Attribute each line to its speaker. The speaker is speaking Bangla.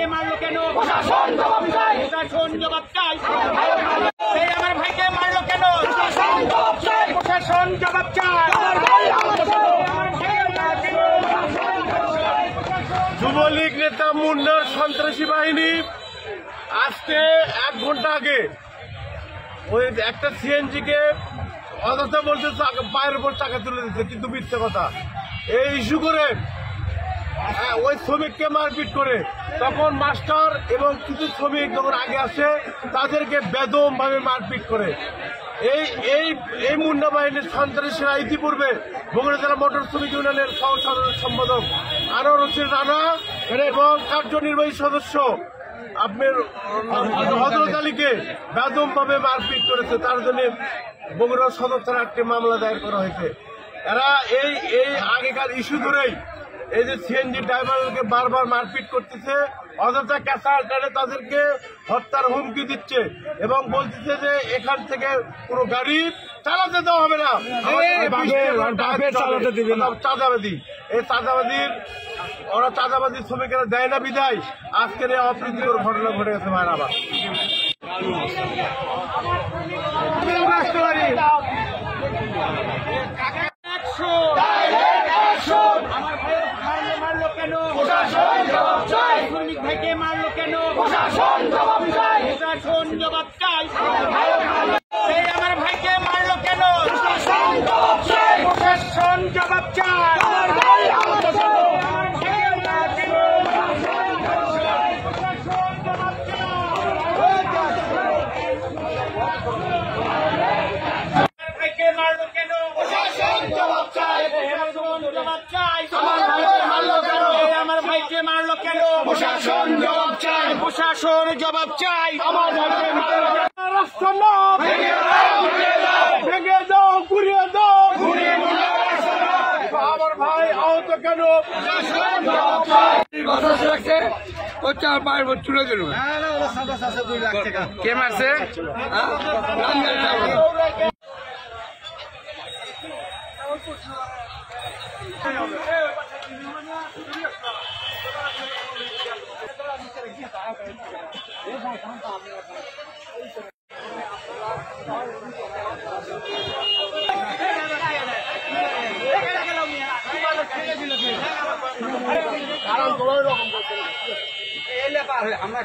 Speaker 1: ভাইকে মারলো কেন? প্রশাসন জবাব চাই। প্রশাসন জবাব চাই। এই আমার ভাইকে মারলো কেন? প্রশাসন জবাব চাই। প্রশাসন জবাব চাই।
Speaker 2: যুবলীগ নেতা মুন্নার সন্ত্রাসী বাহিনী আজকে 1 ঘন্টা আগে ওই একটা সিএনজি কে অযথা বলছে পায়ের উপর টাকা তুলে দিচ্ছে, কিন্তু মিথ্যে কথা। এই ইস্যু করে ওই শ্রমিককে মারপিট করে তখন মাস্টার এবং কিছু শ্রমিক যখন আগে আসে তাদেরকে বেদম ভাবে মারপিট করে। এই মুন্না বাহিনীর সন্ত্রাসীরা ইতিপূর্বে বগুড়া জেলা মোটর শ্রমিক ইউনিয়নের সহ সাধারণ সম্পাদক আনোয়ার হোসেন রানা এবং কার্যনির্বাহী সদস্য আপনার হযরত আলীকে বেদম ভাবে মারপিট করেছে। তার জন্য বগুড়া সদর থানায় একটি মামলা দায়ের করা হয়েছে। এরা এই আগেকার ইস্যু ধরেই এই যে সিএনজি ড্রাইভারকে বারবার মারপিট করতেছে, অযথা ক্যাসাল টানে তাদেরকে হত্যার হুমকি দিচ্ছে এবং বলতেছে যে এখান থেকে কোনো গাড়ি চালাতে দেওয়া হবে না, চাঁদাবাদী। এই চাঁদাবাদীর ওরা চাঁদাবাদী শ্রমিকেরা দেয় না বিদায় আজকের এই অপ্রীতিকর ঘটনা ঘটে গেছে। মায়ের আবার
Speaker 1: শ্রমিক ভাইকে মারলো কেন? প্রশাসন জবাব চাই। প্রশাসন জবাব চাই। এই আমার ভাইকে মারলো কেন? প্রশাসন জবাব চাই। প্রশাসন জবাব চাই। ভাইকে মারলো কেন? প্রশাসন জবাব চাই। প্রশাসন জবাব চাই। আমার ভাইকে মারলো কেন? প্রশাসন জবাব চাই। প্রশাসন জবাব চাই। আমার রাষ্ট্র ভেঙে দাও, ঘুরিয়ে দাও। আমার ভাই আহত কেন?
Speaker 2: কে মারছে?
Speaker 1: আমরা